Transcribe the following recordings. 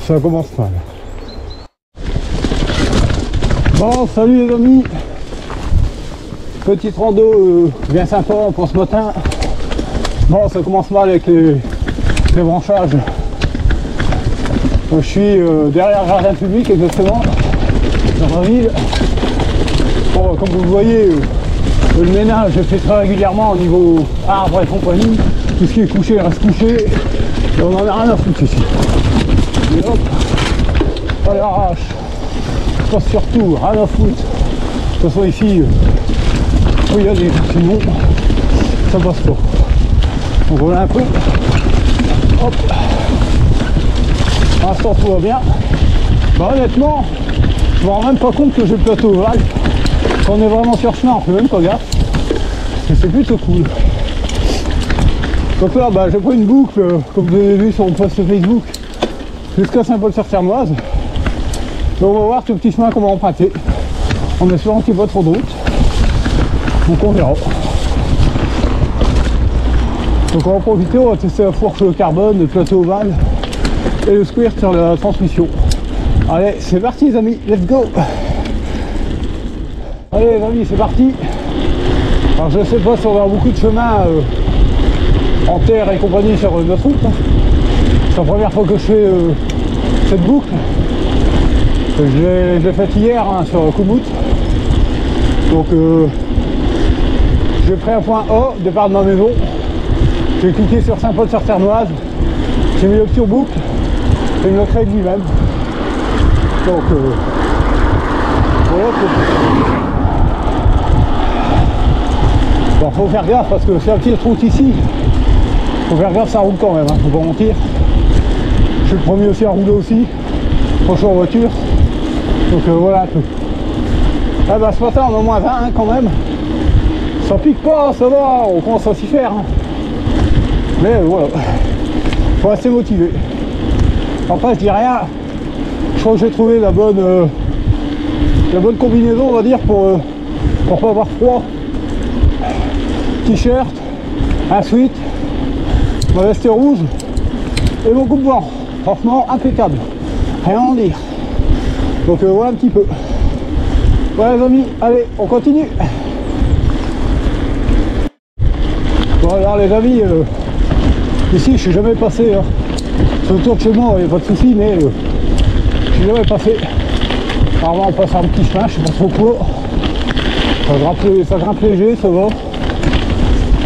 Ça commence mal. Bon, salut les amis. Petite rando bien sympa pour ce matin. Bon, ça commence mal avec les branchages. Je suis derrière le jardin public exactement, dans la ville. Bon, comme vous le voyez, le ménage est fait très régulièrement au niveau arbres et compagnie. Tout ce qui est couché reste couché. Et on en a rien à foutre ici. Et hop, à l'arrache. Je passe surtout, rien à foutre. De toute façon ici, il y a des sinon, ça passe pas. Donc voilà un peu. Hop. Pour l'instant tout va bien. Bah honnêtement, je me rends même pas compte que j'ai le plateau ovale. Quand on est vraiment sur chemin, on fait même pas gaffe. Et c'est plutôt cool. Donc là, j'ai pris une boucle, comme vous avez vu sur mon post Facebook, jusqu'à Saint-Paul-sur-Ternoise. Donc on va voir tout le petit chemin qu'on va emprunter, en espérant qu'il n'y ait pas trop de route. Donc on verra. Donc on va en profiter, on va tester la fourche carbone, le plateau ovale et le squirt sur la transmission. Allez, c'est parti les amis, let's go. Allez les amis, c'est parti. Alors je sais pas si on va avoir beaucoup de chemin en terre et compagnie sur notre route. C'est la première fois que je fais cette boucle. Je l'ai faite hier sur Koumouth. Donc j'ai pris un point A, départ de ma maison. J'ai cliqué sur Saint-Paul-sur-Ternoise. J'ai mis l'option boucle et il me l'a créé de lui-même. Donc voilà. Bon, faut faire gaffe parce que c'est un petit route ici. Faut faire gaffe, ça roule quand même, faut pas mentir. Je suis le premier aussi à rouler aussi, quand je suis en voiture. Donc voilà un peu. Ah ce matin on est au moins 20 quand même. Ça pique pas, ça va, on commence à s'y faire. Mais voilà, faut rester motivé. Après je dis rien, je crois que j'ai trouvé la bonne combinaison on va dire pour pas avoir froid. T-shirt, un sweat, ma veste rouge et mon coupe-vent. Franchement impeccable, rien à en dire. Donc voilà un petit peu. Voilà les amis, allez on continue. Bon alors les amis, ici je suis jamais passé. Sur le tour de chez moi il n'y a pas de souci, mais je suis jamais passé. Apparemment on passe un petit chemin, je sais pas trop quoi. Ça grimpe léger, ça va.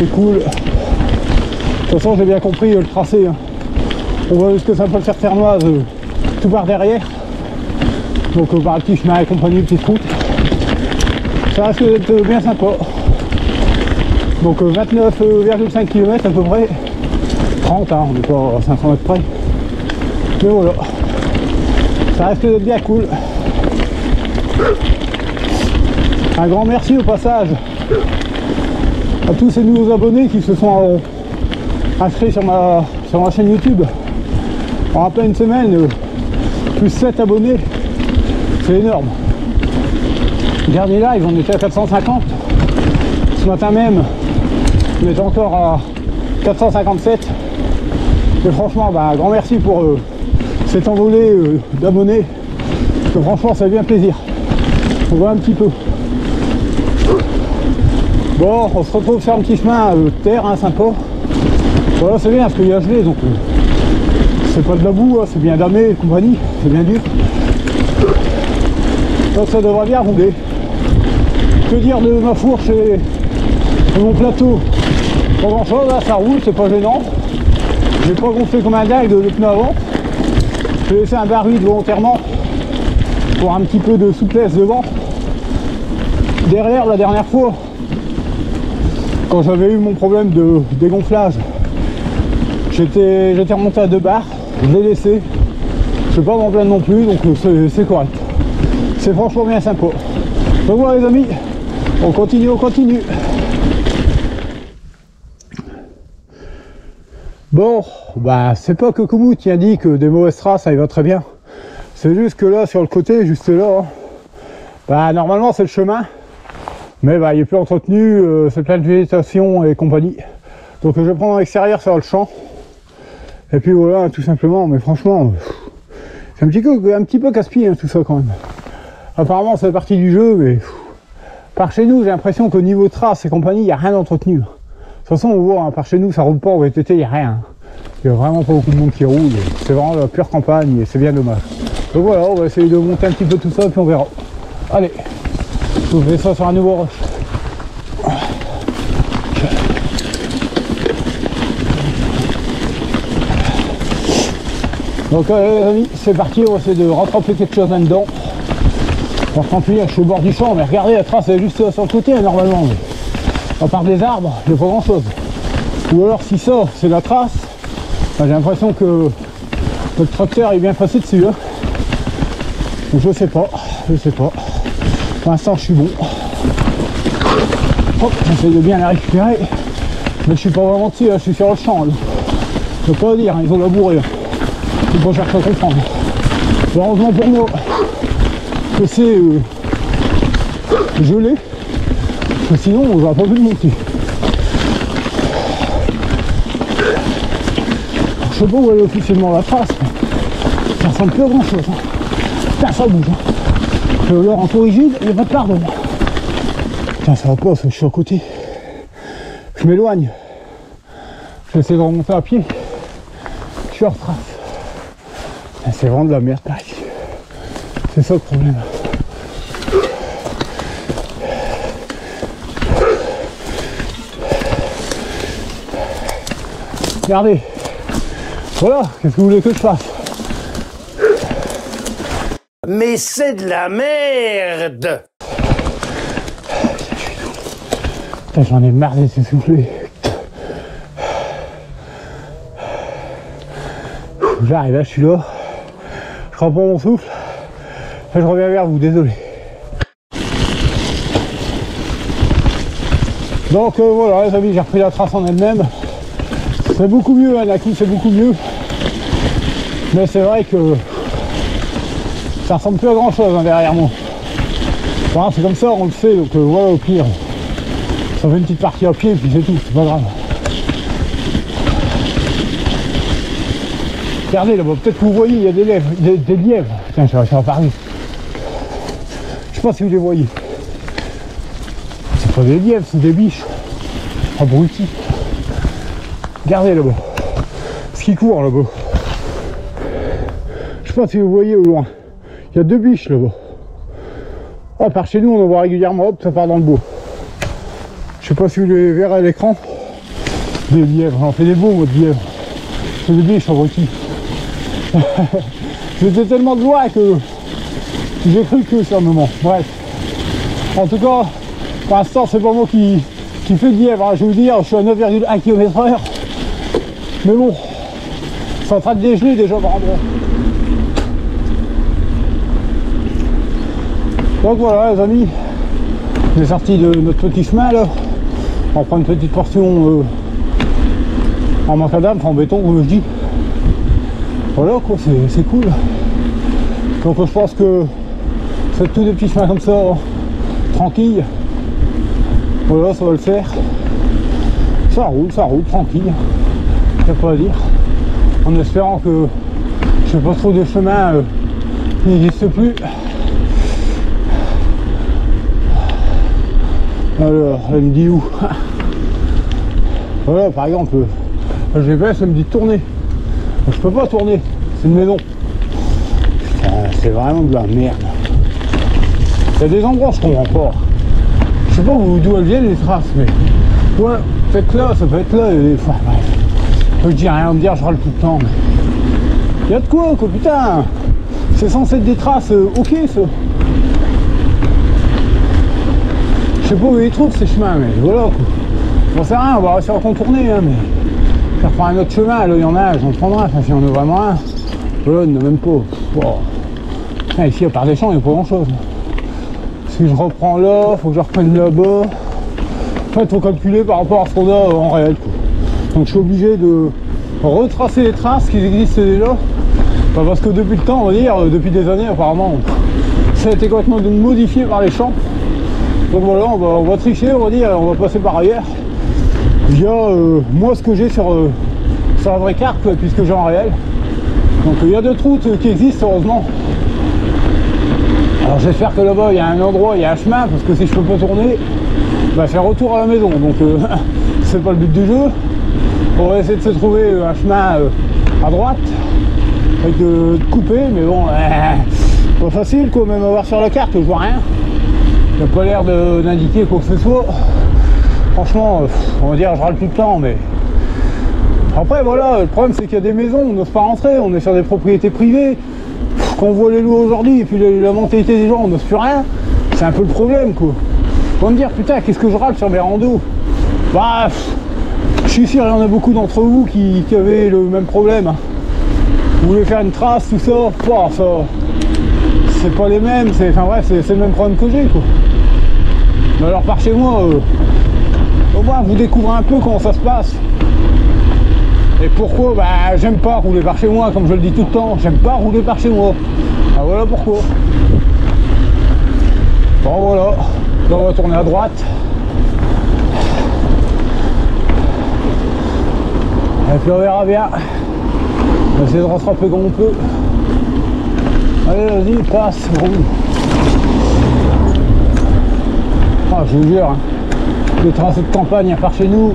C'est cool. De toute façon j'ai bien compris le tracé. On voit jusque Saint-Paul-sur-Ternoise tout par derrière. Donc par le petit chemin et compagnie, petite route. Ça risque d'être bien sympa. Donc 29,5 km à peu près. 30 on n'est pas à 500 mètres près. Mais voilà. Ça risque d'être bien cool. Un grand merci au passage à tous ces nouveaux abonnés qui se sont inscrits sur ma chaîne YouTube. En à peine une semaine, plus 7 abonnés, c'est énorme. Le dernier live, on était à 450. Ce matin même, on était encore à 457. Et franchement, un grand merci pour cette envolée d'abonnés. Parce que franchement, ça fait bien plaisir. On voit un petit peu. Bon, on se retrouve sur un petit chemin de terre, sympa. Voilà, c'est bien parce qu'il y a gelé, donc c'est pas de la boue, c'est bien damé et compagnie, c'est bien dur. Donc ça devrait bien rouler. Que dire de ma fourche et de mon plateau? Pas grand chose, là, ça roule, c'est pas gênant. J'ai pas gonflé comme un dingue le pneu avant. J'ai laissé un baril volontairement pour un petit peu de souplesse devant. Derrière, la dernière fois, quand j'avais eu mon problème de dégonflage, j'étais remonté à 2 bars, je l'ai laissé. Je vais pas m'en plaindre non plus, donc c'est correct. C'est franchement bien sympa. Donc voilà les amis, on continue. Bon, c'est pas que Koumouth qui indique que des mauvaises traces, ça y va très bien. C'est juste que là, sur le côté, juste là, normalement c'est le chemin. Mais il est plus entretenu, c'est plein de végétation et compagnie. Donc je vais prendre en extérieur sur le champ. Et puis voilà, tout simplement, mais franchement, C'est un petit peu casse-pied hein, tout ça quand même. Apparemment ça fait partie du jeu, mais par chez nous j'ai l'impression qu'au niveau traces et compagnie, il n'y a rien d'entretenu. De toute façon on voit, hein, par chez nous ça roule pas, en VTT il n'y a rien. Il n'y a vraiment pas beaucoup de monde qui roule, c'est vraiment la pure campagne et c'est bien dommage. Donc voilà, on va essayer de monter un petit peu tout ça puis on verra. Allez, je vous fais ça sur un nouveau rush. Donc les amis, c'est parti, on va essayer de rattraper quelque chose là-dedans. Par contre, je suis au bord du champ, mais regardez, la trace elle est juste sur le côté hein, normalement. Mais à part des arbres, il n'y a pas grand chose. Ou alors si ça, c'est la trace, ben, j'ai l'impression que le tracteur est bien passé dessus. Hein. Donc, je sais pas. Pour l'instant, je suis bon. Hop, j'essaie de bien la récupérer. Mais je suis pas vraiment dessus, hein, je suis sur le champ. Là. Je peux pas dire, hein, ils ont labouré. Hein. Il faut chercher à comprendre. Heureusement pour moi que c'est gelé, parce que sinon on n'aurait pas vu de monter. Je sais pas où elle est officiellement la trace, mais ça ressemble plus à grand chose. Hein. Putain, ça bouge. Hein. L'or en tout rigide, il n'y a pas de pardon. Putain, ça va pas, je suis à côté. Je m'éloigne. Je vais essayer de remonter à pied. Je suis en trace. C'est vraiment de la merde par ici. C'est ça le problème. Regardez. Voilà, qu'est-ce que vous voulez que je fasse? Mais c'est de la merde! J'en ai marre de s'essouffler. J'arrive, là, je suis là. Je reprends mon souffle. Et je reviens vers vous, désolé. Donc voilà les amis, j'ai repris la trace en elle-même. C'est beaucoup mieux, hein, la coupe c'est beaucoup mieux. Mais c'est vrai que ça ressemble plus à grand chose hein, derrière moi. Enfin, c'est comme ça, on le sait, donc voilà au pire. Ça fait une petite partie à pied et puis c'est tout, c'est pas grave. Regardez là-bas, peut-être que vous voyez, il y a des lièvres. Putain, je vais réussir à parler. Je sais pas si vous les voyez. C'est pas des lièvres, c'est des biches. Abrutis. Regardez là-bas. Ce qui court là-bas. Je sais pas si vous voyez au loin. Il y a deux biches là-bas. Oh, par chez nous, on en voit régulièrement, hop, ça part dans le bois. Je sais pas si vous les verrez à l'écran. Des lièvres, j'en fais des beaux, moi, de lièvres. C'est des biches abrutis. J'étais tellement de loin que j'ai cru que sur le moment. Bref. En tout cas, pour l'instant, c'est pas moi qui fait le lièvre. Hein. Je vais vous dire, je suis à 9,1 km/h. Mais bon, c'est en train de dégeler déjà par endroit. Donc voilà les amis, on est sorti de notre petit chemin là. On prend une petite portion en macadam, en béton comme je dis. Voilà quoi, c'est cool. Donc je pense que c'est tous des petits chemins comme ça, tranquille. Voilà, ça va le faire. Ça roule, tranquille. Je sais pas à dire. En espérant que je sais pas trop de chemin n'existe plus. Alors, elle me dit où? Voilà, par exemple, le GPS elle me dit de tourner. Je peux pas tourner, c'est une maison. C'est vraiment de la merde. Il y a des endroits je comprends pas. Je sais pas d'où elles viennent les traces, mais ouais, peut-être là, ça peut être là. Enfin bref, je dis rien à me dire, je râle tout le temps. Il y a de quoi, putain. C'est censé être des traces, ok ça. Je sais pas où ils trouvent ces chemins, mais voilà quoi. J'en sais rien, on va réussir à contourner, hein, mais je vais reprendre un autre chemin, là il y en a, j'en prendrai, enfin si on en a vraiment un. Voilà, il n'y en a même pas. Wow. Ah, ici à part des champs, il n'y a pas grand chose. Si je reprends là, faut que je reprenne là-bas. En fait, il faut calculer par rapport à ce qu'on a en réel quoi. Donc je suis obligé de retracer les traces qui existent déjà. Enfin, parce que depuis le temps, on va dire, depuis des années apparemment, ça a été complètement modifié par les champs. Donc voilà, on va tricher, on va dire, on va passer par ailleurs via moi ce que j'ai sur la vraie carte, puisque j'ai en réel. Donc il y a d'autres routes qui existent heureusement. Alors j'espère que là-bas il y a un endroit, il y a un chemin, parce que si je peux pas tourner, bah c'est retour à la maison. Donc c'est pas le but du jeu. On va essayer de se trouver un chemin à droite, avec de couper, mais bon, pas facile quoi, même à voir sur la carte, je vois rien. Il n'a pas l'air d'indiquer quoi que ce soit. Franchement, on va dire je râle tout le temps, mais après voilà, le problème c'est qu'il y a des maisons, on n'ose pas rentrer, on est sur des propriétés privées. Quand on voit les lois aujourd'hui et puis la mentalité des gens, on n'ose plus rien, c'est un peu le problème quoi. On va me dire putain, qu'est-ce que je râle sur mes randos. Bah, je suis sûr il y en a beaucoup d'entre vous qui avaient le même problème. Vous voulez faire une trace, tout ça, bah, ça c'est pas les mêmes, enfin bref, c'est le même problème que j'ai quoi. Mais alors par chez moi, au moins vous découvrez un peu comment ça se passe. Et pourquoi? Bah j'aime pas rouler par chez moi, comme je le dis tout le temps, j'aime pas rouler par chez moi. Ah voilà pourquoi. Bon voilà, là on va tourner à droite. Et puis on verra bien. On va essayer de rattraper comme on peut. Allez vas-y, passe, roule. Ah je vous jure, hein, les tracés de campagne par chez nous,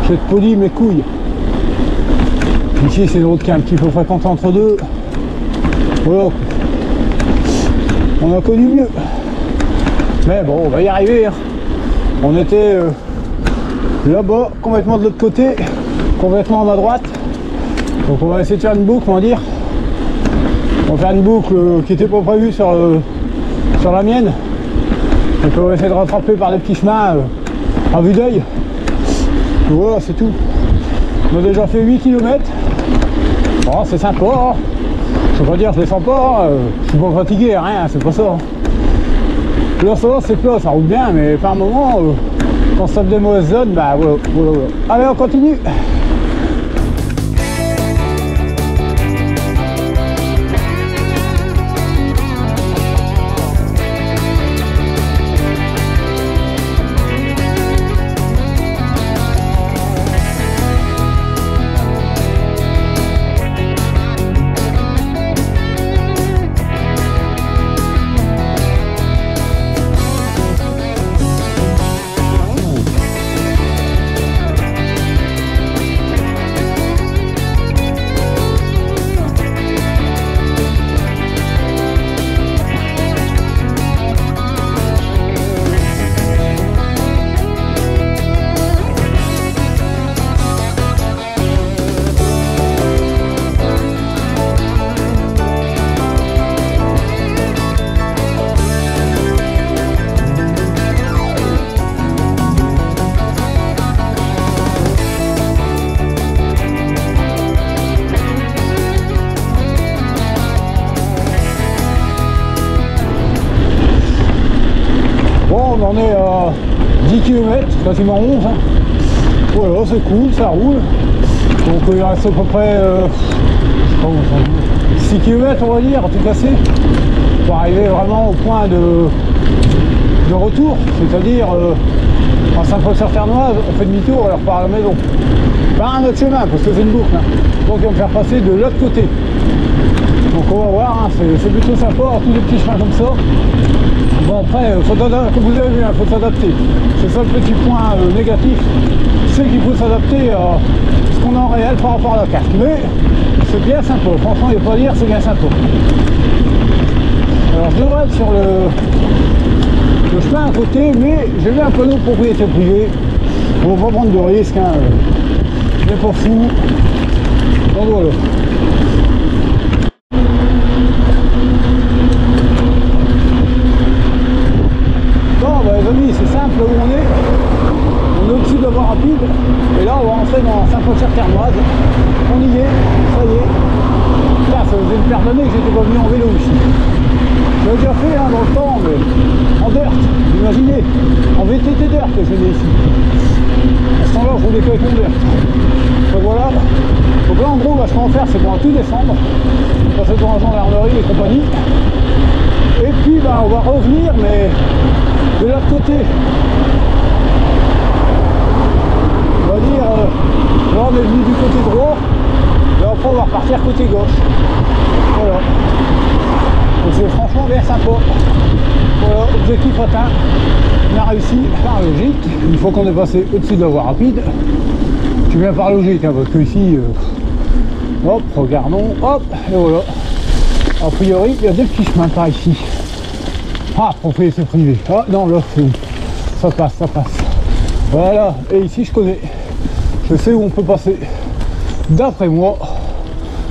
je vais être poli mes couilles. Ici c'est une route qui est un petit peu fréquentée entre deux. Voilà. On a connu mieux. Mais bon, on va y arriver. Hein. On était là-bas, complètement de l'autre côté, complètement à ma droite. Donc on va essayer de faire une boucle, on va dire. On va faire une boucle qui n'était pas prévue sur la mienne. Donc on va essayer de rattraper par des petits chemins à vue d'œil. Voilà, c'est tout. On a déjà fait 8 km. Bon, c'est sympa. Hein. Je veux pas dire je les sens pas. Je suis pas fatigué, rien, c'est pas ça. Là ça va, c'est plat, ça roule bien, mais par moment, quand ça tape des mauvaises zones, bah voilà. Allez, on continue. On est à 10 km, quasiment 11. Hein. Voilà, c'est cool, ça roule. Donc il reste à peu près 6 km on va dire, tout cassé, pour arriver vraiment au point de retour, c'est-à-dire en Saint-Paul-sur-Ternoise, on fait demi-tour et on repart à la maison. Par un autre chemin, parce que c'est une boucle. Hein. Donc on va me faire passer de l'autre côté. Donc on va voir, hein, c'est plutôt sympa, tous les petits chemins comme ça. Bon après, comme vous avez vu, il faut s'adapter. C'est ça le petit point négatif, c'est qu'il faut s'adapter à ce qu'on a en réel par rapport à la carte. Mais c'est bien sympa, franchement il n'y a pas à dire, c'est bien sympa. Alors je devrais être sur le chemin à côté, mais j'ai vu un panneau propriété privée. On va pas prendre de risques, hein. Je n'ai pas fou. Donc voilà. Les amis, c'est simple où on est au-dessus de la voie rapide et là on va rentrer dans Saint-Paul-sur-Ternoise. On y est, ça y est. Là, ça faisait une paire d'années que j'étais pas venu en vélo ici. Je l'ai déjà fait hein, dans le temps, mais en dirt, imaginez, en VTT dirt que je venais ici. À ce temps-là, je roulais qu'avec mon dirt. Donc voilà. Donc là en gros, ce qu'on va faire, c'est qu'on va tout descendre, passer devant la gendarmerie et compagnie. Et puis on va revenir, mais de l'autre côté. On va dire, là on est venu du côté droit, là après on va repartir côté gauche. Voilà. Donc c'est franchement bien sympa. Voilà, objectif atteint. On a réussi par logique. Une fois qu'on est passé au-dessus de la voie rapide. Tu viens par logique, hein, parce que ici, hop, regardons, hop, et voilà. A priori, il y a des petits chemins par ici. Ah, propriété privée. Ah non, là, c'est où? Ça passe, ça passe. Voilà, et ici, je connais. Je sais où on peut passer. D'après moi,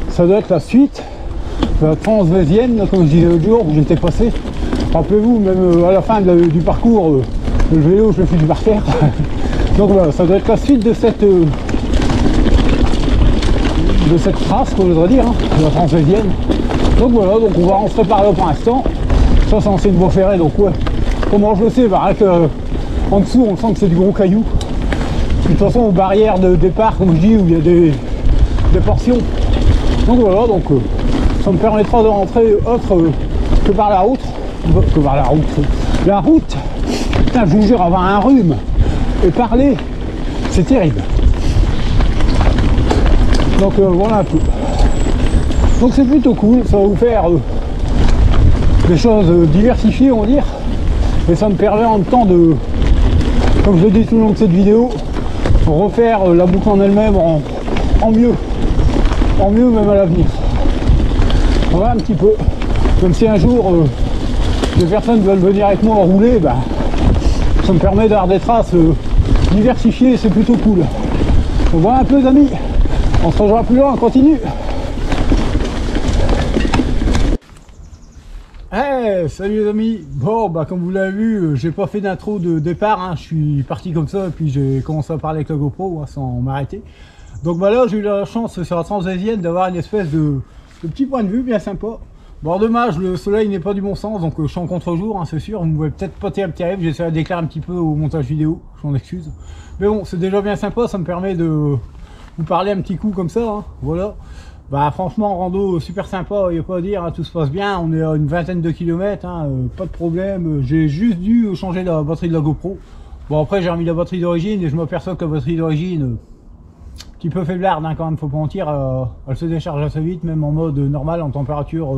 ça doit être la suite de la transvésienne, comme je disais l'autre jour, où j'étais passé. Rappelez-vous, même à la fin du parcours, le vélo, je le fais par terre. Donc voilà, ça doit être la suite de cette trace, qu'on voudrait dire, hein, de la transvésienne. Donc voilà, donc on se prépare là pour l'instant. Ça c'est ancienne voie ferrée, donc ouais. Comment je le sais, bah, avec, en dessous on sent que c'est du gros caillou. De toute façon aux barrières de départ, comme je dis, où il y a des portions. Donc voilà, donc ça me permettra de rentrer autre que par la route. Que par la route. La route, putain, je vous jure, avoir un rhume et parler, c'est terrible. Donc voilà un peu. Donc c'est plutôt cool, ça va vous faire des choses diversifiées, on va dire. Et ça me permet en même temps de, comme je l'ai dit tout le long de cette vidéo, refaire la boucle en elle-même en mieux. En mieux même à l'avenir. Voilà un petit peu. Comme si un jour des personnes veulent venir avec moi en rouler, bah, ça me permet d'avoir des traces diversifiées, c'est plutôt cool. On voit un peu les amis, on se rejoint plus loin, on continue. Hey, salut les amis. Bon bah comme vous l'avez vu, j'ai pas fait d'intro de départ, hein. Je suis parti comme ça et puis j'ai commencé à parler avec la GoPro, hein, sans m'arrêter. Donc bah là j'ai eu la chance sur la transvésienne d'avoir une espèce de petit point de vue bien sympa. Bon dommage, le soleil n'est pas du bon sens, donc je suis en contre-jour, hein, c'est sûr, vous ne pouvez peut-être pas terrible, j'essaierai d'éclairer un petit peu au montage vidéo, je m'en excuse. Mais bon, c'est déjà bien sympa, ça me permet de vous parler un petit coup comme ça, hein, voilà. Bah franchement, rando super sympa, il n'y a pas à dire, hein, tout se passe bien, on est à une vingtaine de kilomètres, hein, pas de problème, j'ai juste dû changer la batterie de la GoPro. Bon après j'ai remis la batterie d'origine et je m'aperçois que la batterie d'origine, un petit peu faiblarde hein, quand même, faut pas mentir, elle se décharge assez vite, même en mode normal, en température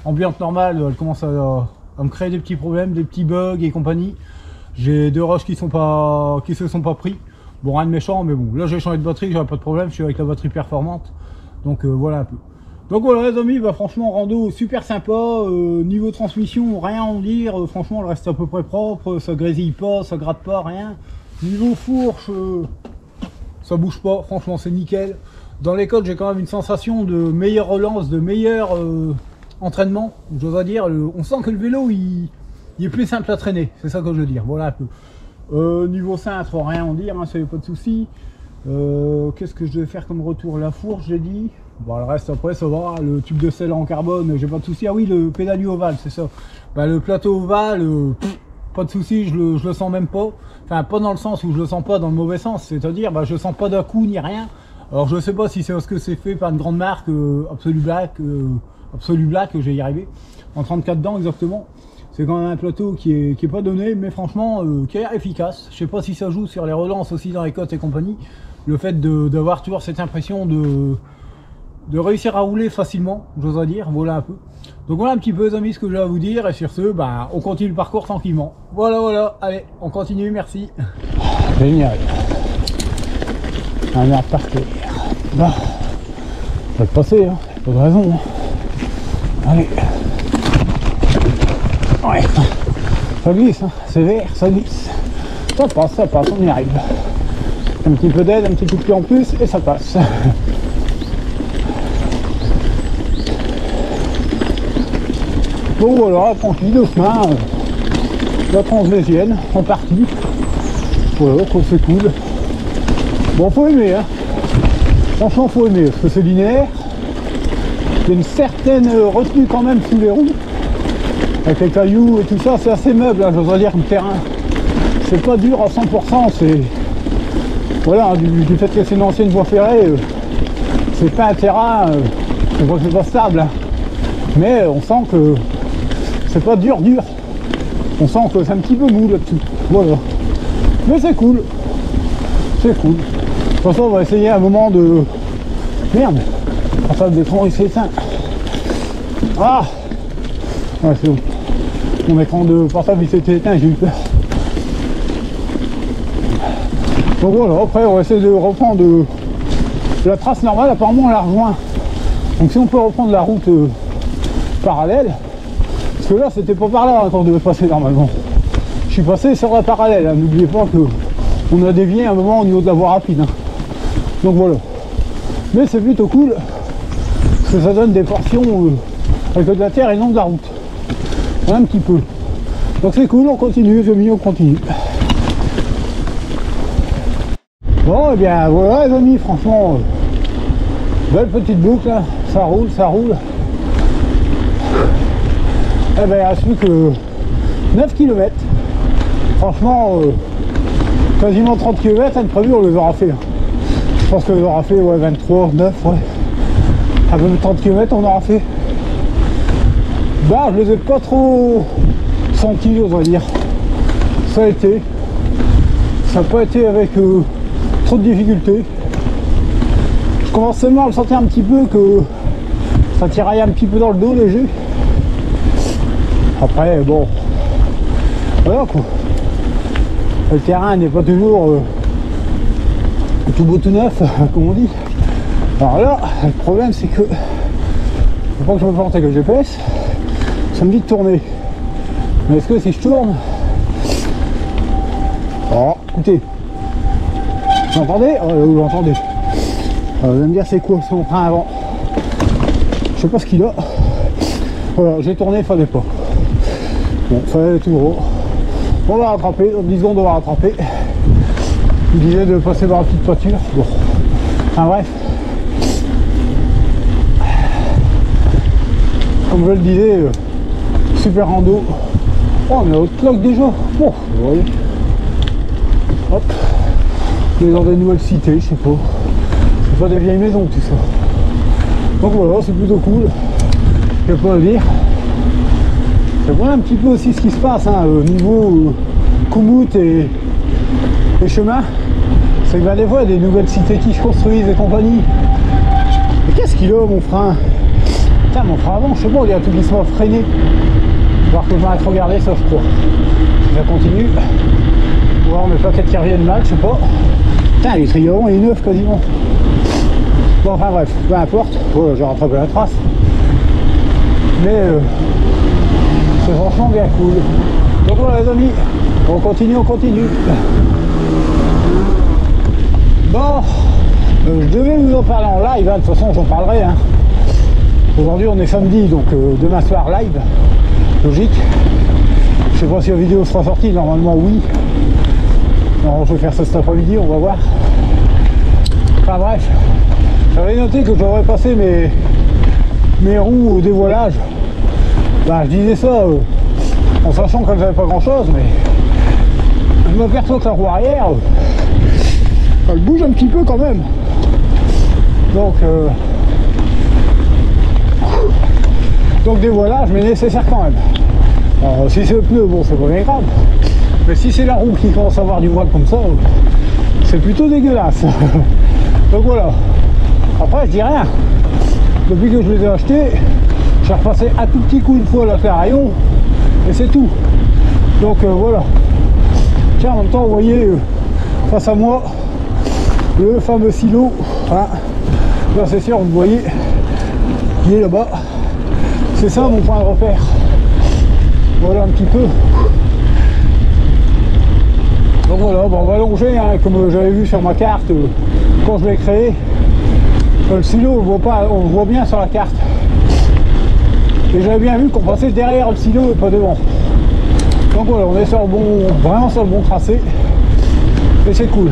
ambiante normale, elle commence à me créer des petits problèmes, des petits bugs et compagnie. J'ai deux rushs qui se sont pas pris, bon rien de méchant, mais bon, là j'ai changé de batterie, j'aurai pas de problème, je suis avec la batterie performante, donc voilà un peu. Donc voilà les amis, bah, franchement rando super sympa, niveau transmission rien à en dire, franchement elle reste à peu près propre, ça grésille pas, ça gratte pas, rien. Niveau fourche, ça bouge pas, franchement c'est nickel. Dans les côtes j'ai quand même une sensation de meilleure relance, de meilleur entraînement, j'ose dire. On sent que le vélo il est plus simple à traîner, c'est ça que je veux dire, voilà un peu. Niveau cintre, rien à en dire, hein, ça y a pas de souci. Qu'est-ce que je devais faire comme retour? La fourche j'ai dit. Bon le reste après ça va, le tube de sel en carbone, j'ai pas de souci. Ah oui, le pédalier ovale, c'est ça. Bah, le plateau ovale, pas de souci, je le sens même pas. Enfin pas dans le sens où je le sens pas dans le mauvais sens, c'est-à-dire bah, je sens pas d'à-coup ni rien. Alors je sais pas si c'est parce que c'est fait par une grande marque, Absolu Black, je vais y arriver, en 34 dents exactement. C'est quand même un plateau qui est pas donné, mais franchement qui a l'air efficace. Je sais pas si ça joue sur les relances aussi dans les côtes et compagnie. Le fait d'avoir toujours cette impression de réussir à rouler facilement, j'oserais dire, voilà un peu. Donc voilà un petit peu les amis ce que j'ai à vous dire, et sur ce, bah, on continue le parcours tranquillement. Voilà, allez, on continue, merci. Génial. Un air par terre. Bah, ça va te passer, hein, pas de raison. Hein. Allez. Ouais, ça glisse, hein. C'est vert, ça glisse. Ça passe, on y arrive. Un petit peu d'aide, un petit coup de pied en plus, et ça passe. Donc voilà, tranquille, doucement, la transvésienne en partie. Voilà, c'est cool. Bon, faut aimer, hein. Franchement, faut aimer, parce que c'est linéaire. Il y a une certaine retenue quand même sous les roues. Avec les cailloux et tout ça, c'est assez meuble, hein, j'oserais dire, le terrain. C'est pas dur à 100%, c'est... Voilà, du fait que c'est une ancienne voie ferrée, c'est pas un terrain, c'est pas stable. Hein. Mais on sent que c'est pas dur. On sent que c'est un petit peu mou là-dessus. Voilà. Mais c'est cool. C'est cool. De toute façon, on va essayer un moment de... Merde. Le portable d'écran il s'est éteint. Ah ouais, c'est bon. Mon écran de portable il s'est éteint, j'ai eu peur. Donc voilà, après on va essayer de reprendre la trace normale, apparemment on la rejoint. Donc si on peut reprendre la route parallèle, parce que là c'était pas par là qu'on devait passer normalement. Je suis passé sur la parallèle, hein. N'oubliez pas que on a dévié un moment au niveau de la voie rapide. Hein. Donc voilà. Mais c'est plutôt cool, parce que ça donne des portions avec de la terre et non de la route. Un petit peu. Donc c'est cool, on continue, on continue. Bon, et bien voilà les amis, franchement, belle petite boucle, hein. Ça roule, ça roule. Et bien il reste plus que 9 km. Franchement, quasiment 30 km, hein, de prévu, on les aura fait. Hein. Je pense qu'on les aura fait, ouais, 23, 9, ouais. À peu près 30 km, on aura fait. Bah, je les ai pas trop sentis, on va dire. Ça a été. Ça n'a pas été avec trop de difficultés. Je commence seulement à le sentir un petit peu que ça tiraille un petit peu dans le dos léger. Après bon, voilà quoi. Le terrain n'est pas toujours tout beau tout neuf, comme on dit. Alors là, le problème c'est que faut pas que je me plante avec le GPS. Ça me dit de tourner. Mais est-ce que si je tourne... Oh, écoutez. Vous entendez? Vous l'entendez. Vous allez me dire c'est quoi son frein avant. Je sais pas ce qu'il a. Voilà, j'ai tourné, il fallait pas. Bon, fallait tout gros. On va rattraper, dans 10 secondes on va rattraper. Il disait de passer par la petite voiture. Bon. Enfin bref. Comme je le disais, super rando. Oh, on est au clock déjà. Bon, vous voyez. Hop. On est dans des nouvelles cités, je sais pas. C'est pas des vieilles maisons tout ça. Donc voilà, c'est plutôt cool. Je peux pas le dire. Je vois un petit peu aussi ce qui se passe hein, au niveau Koumouth et chemin. C'est que ben, des fois il y a des nouvelles cités qui se construisent et compagnie. Mais qu'est-ce qu'il a mon frein? Putain, mon frein avant, je sais pas, il y a tout qui se m'a freiné. Alors que je m'arrête de regarder ça je crois. Si ça continue. Ou alors mes plaquettes qui reviennent mal, je sais pas. Putain, les trions il est neuf quasiment. Bon enfin bref, peu importe. Voilà, j'ai rattrapé la trace. Mais c'est franchement bien cool. Donc voilà les amis, on continue, on continue. Bon, je devais vous en parler en live, hein. De toute façon j'en parlerai. Hein. Aujourd'hui on est samedi, donc demain soir live, logique. Je sais pas si la vidéo sera sortie, normalement oui. Alors je vais faire ça cet après-midi, on va voir. Enfin bref, j'avais noté que j'aurais passé mes roues au dévoilage. Ben, je disais ça en sachant qu'elles n'avaient pas grand chose, mais je m'aperçois que la roue arrière elle bouge un petit peu quand même. Donc dévoilage mais nécessaire quand même. Alors si c'est le pneu, bon c'est pas bien grave, mais si c'est la roue qui commence à avoir du voile comme ça, c'est plutôt dégueulasse. Donc voilà. Après je dis rien, depuis que je les ai achetés, j'ai repassé un tout petit coup une fois la clarayon et c'est tout. Donc voilà. Tiens, en même temps vous voyez face à moi le fameux silo, hein. Là c'est sûr vous voyez il est là-bas, c'est ça mon point de repère. Voilà un petit peu. Donc voilà, bon, on va longer hein, comme j'avais vu sur ma carte quand je l'ai créé. Le silo on le voit bien sur la carte. Et j'avais bien vu qu'on passait derrière le silo et pas devant. Donc voilà, on est sur le bon, vraiment sur le bon tracé. Et c'est cool.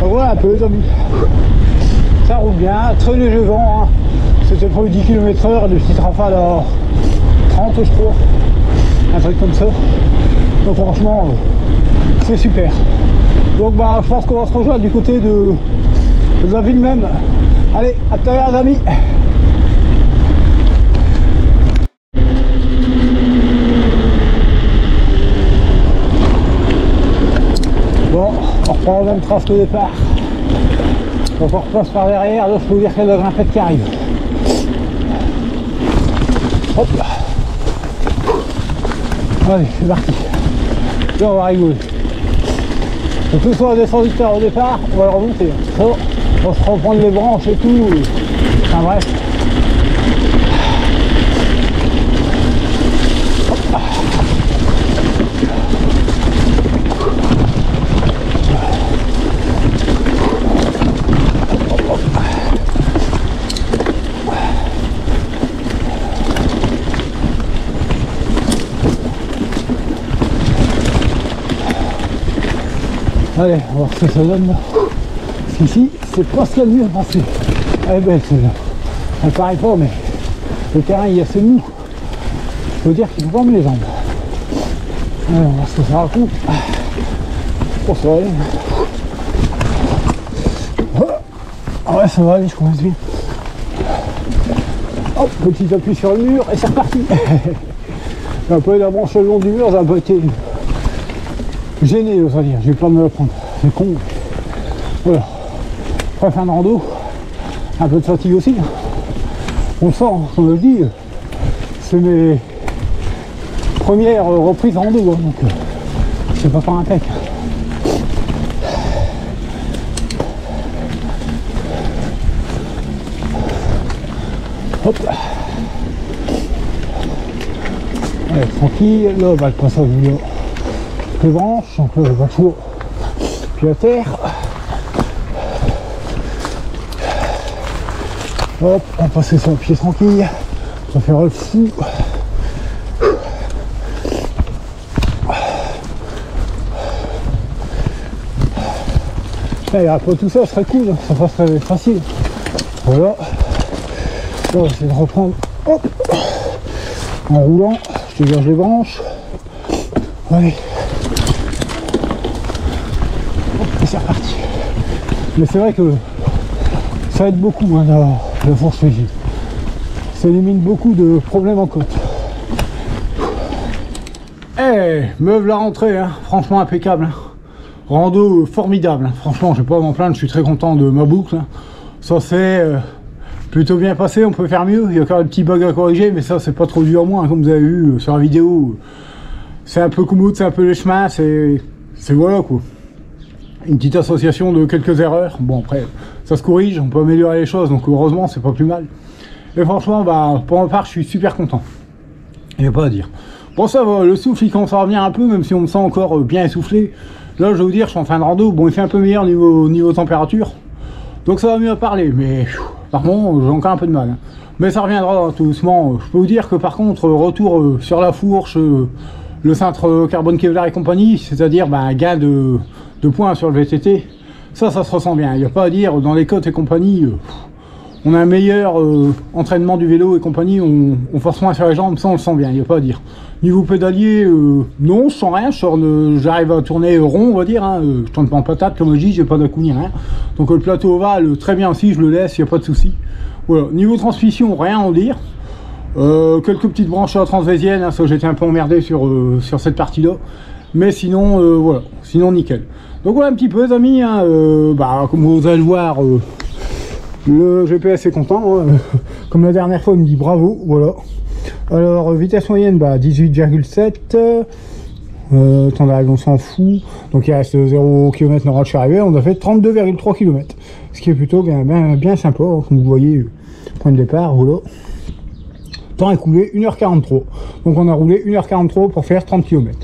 Donc voilà un peu les amis. Ça roule bien, très léger vent. Hein. C'était pour 10 km/h, des petites rafales à 30 je crois. Un truc comme ça. Donc franchement, c'est super. Donc bah je pense qu'on va se rejoindre du côté de la ville même. Allez, à tout à l'heure les amis. Bon, on reprend la même trace que au départ. Donc on repasse par derrière, là je peux vous dire qu'il y a de la grimpette qui arrive. Hop là. Allez, c'est parti. Là on va rigoler. Donc tout soit descendu de terre au départ, on va le remonter. Ça, on va se reprendre les branches et tout. Enfin bref. Allez, on va voir ce que ça donne là. Parce qu'ici, c'est pas ce qu'il y a de mieux à penser. Elle est belle celle-là. Elle paraît pas, mais le terrain il est assez mou. Je peux dire qu'il faut pas mettre les jambes. Allez, on va voir ce que ça raconte. Oh, ça va aller. Oh, ouais, ça va aller, je commence bien. Hop, petit appui sur le mur et c'est reparti. Un peu la branche le long du mur, ça a pas été gêné, ça veut dire, j'ai peur de me le prendre. C'est con. Voilà. Après fin de rando, un peu de fatigue aussi. On sent, comme je dis, c'est mes premières reprises en rando, hein, donc c'est pas par impec. Hop. Allez, tranquille, là, bah, le passage là. Les branches, donc là, le chaud. Puis à terre. Hop, on va passer sur le pied tranquille. On va faire le fou. Là, il n'y a pas tout ça, ce serait cool, ça serait facile. Voilà. Là, on va essayer de reprendre. Hop. En roulant, je dégage les branches. Allez. Et c'est reparti. Mais c'est vrai que ça aide beaucoup hein, la fourche rigide. Ça élimine beaucoup de problèmes en côte. Eh, meuf la rentrée, hein. Franchement impeccable. Hein. Rando formidable. Hein. Franchement, je vais pas m'en plaindre, je suis très content de ma boucle. Hein. Ça c'est plutôt bien passé, on peut faire mieux. Il y a encore des petits bugs à corriger, mais ça c'est pas trop dur moi, hein, comme vous avez vu sur la vidéo. C'est un peu Komoot, c'est un peu les chemins, c'est voilà quoi. Une petite association de quelques erreurs. Bon après, ça se corrige, on peut améliorer les choses, donc heureusement c'est pas plus mal. Et franchement, bah, pour ma part, je suis super content. Il n'y a pas à dire. Bon ça va, le souffle il commence à revenir un peu, même si on me sent encore bien essoufflé. Là je vais vous dire, je suis en fin de rando, bon il fait un peu meilleur niveau température. Donc ça va mieux à parler, mais par contre j'ai encore un peu de mal. Hein. Mais ça reviendra tout doucement. Je peux vous dire que par contre, retour sur la fourche, le cintre carbone Kevlar et compagnie, c'est-à-dire bah, un gain de points sur le VTT, ça se ressent bien. Il n'y a pas à dire, dans les côtes et compagnie, on a un meilleur entraînement du vélo et compagnie, on force moins sur les jambes, ça on le sent bien, il n'y a pas à dire. Niveau pédalier, non, je sens rien, j'arrive à tourner rond, on va dire, hein, je tourne pas en patate, comme je dis, j'ai pas d'à-coup ni rien. Donc le plateau ovale, très bien aussi, je le laisse, il n'y a pas de souci. Voilà. Niveau transmission, rien à en dire. Quelques petites branches transvésiennes, hein, ça j'étais un peu emmerdé sur cette partie-là. Mais sinon, voilà, sinon nickel. Donc voilà un petit peu les amis, hein, bah, comme vous allez le voir, le GPS est content, hein, comme la dernière fois il me dit bravo, voilà. Alors vitesse moyenne, bah, 18,7, temps d'arrivée on s'en fout, donc il reste 0 km nord de chez arrivé, on a fait 32,3 km, ce qui est plutôt bien sympa, hein, comme vous voyez, point de départ, voilà. Temps écoulé 1h43, donc on a roulé 1h43 pour faire 30 km.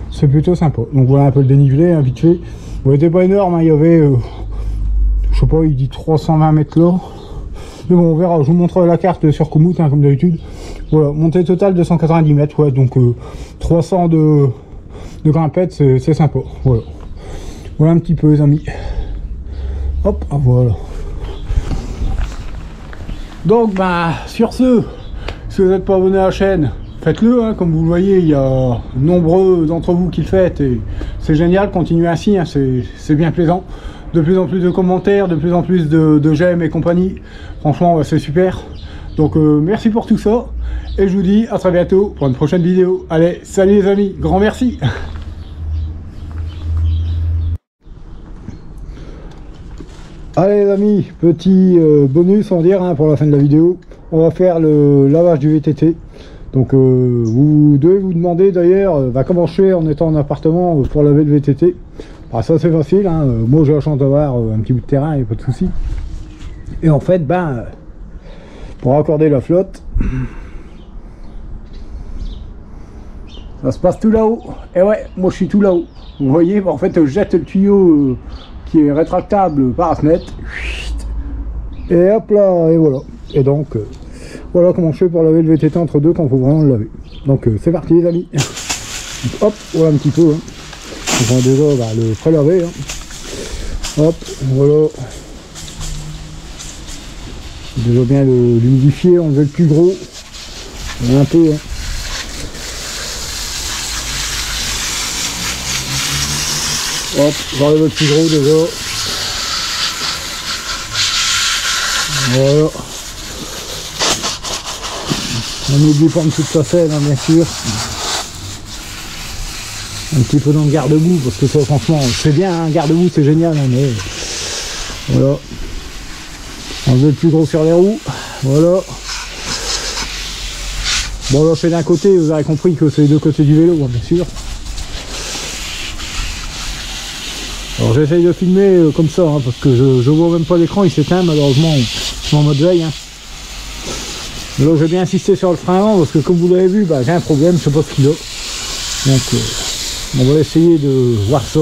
C'est plutôt sympa. Donc voilà un peu le dénivelé, hein, vite fait. Bon, il n'était pas énorme, hein, il y avait, je sais pas, il dit 320 mètres là. Mais bon, on verra, je vous montre la carte sur Komoot, hein, comme d'habitude. Voilà, montée totale de 190 mètres, ouais, donc 300 de grimpette, c'est sympa. Voilà. Voilà un petit peu les amis. Hop, voilà. Donc, bah, sur ce, si vous n'êtes pas abonné à la chaîne, faites-le, hein, comme vous le voyez, il y a nombreux d'entre vous qui le faites et c'est génial, continuez ainsi, hein, c'est bien plaisant. De plus en plus de commentaires, de plus en plus de j'aime et compagnie, franchement c'est super. Donc merci pour tout ça et je vous dis à très bientôt pour une prochaine vidéo. Allez, salut les amis, grand merci. Allez les amis, petit bonus on va dire hein, pour la fin de la vidéo. On va faire le lavage du VTT. Donc vous devez vous demander d'ailleurs comment je fais en étant en appartement pour laver le VTT. Alors ça c'est facile, hein. Moi j'ai la chance d'avoir un petit bout de terrain, il n'y a pas de souci. Et en fait pour raccorder la flotte, ça se passe tout là-haut. Et ouais, moi je suis tout là-haut. Vous voyez, en fait je jette le tuyau qui est rétractable par la fenêtre. Et hop là, et voilà. Et donc voilà comment je fais pour laver le VTT entre deux quand il faut vraiment le laver. Donc c'est parti les amis. Hop, voilà un petit peu. Hein. On va déjà le prélaver. Hein. Hop, voilà. Déjà bien l'humidifier, enlever le plus gros. Un peu. Hein. Hop, j'enlève le plus gros déjà. Voilà. On n'oublie pas en dessous de sa selle, hein, bien sûr. Un petit peu dans le garde-boue, parce que ça franchement, c'est bien, un garde-boue c'est génial, hein, mais voilà. Enlever le plus gros sur les roues, voilà. Bon là je fais d'un côté, vous avez compris que c'est les deux côtés du vélo, hein, bien sûr. Alors j'essaye de filmer comme ça, hein, parce que je vois même pas l'écran, il s'éteint malheureusement, je suis en mode veille. Hein. Là j'ai bien insisté sur le frein avant, parce que comme vous l'avez vu, j'ai un problème, je sais pas ce qu'il a. Donc on va essayer de voir ça,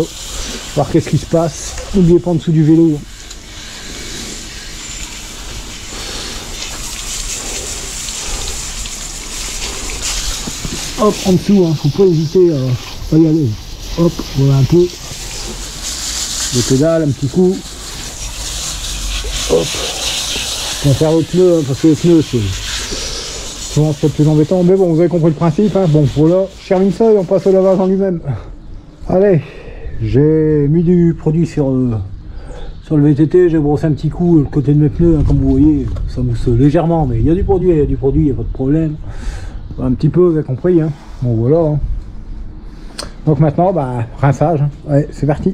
voir qu'est-ce qui se passe. N'oubliez pas en dessous du vélo. Hop, en dessous, hein, faut pas hésiter à y aller. Hop, voilà un peu. Les pédales, un petit coup. Hop. On va faire le pneu, hein, parce que le pneu c'est souvent c'est le plus embêtant. Mais bon, vous avez compris le principe. Hein. Bon, voilà, je termine ça et on passe au lavage en lui-même. Allez, j'ai mis du produit sur le VTT, j'ai brossé un petit coup le côté de mes pneus, hein, comme vous voyez, ça mousse légèrement, mais il y a du produit, il n'y a pas de problème. Un petit peu, vous avez compris. Hein. Bon, voilà. Hein. Donc maintenant, rinçage. Hein. Ouais, c'est parti.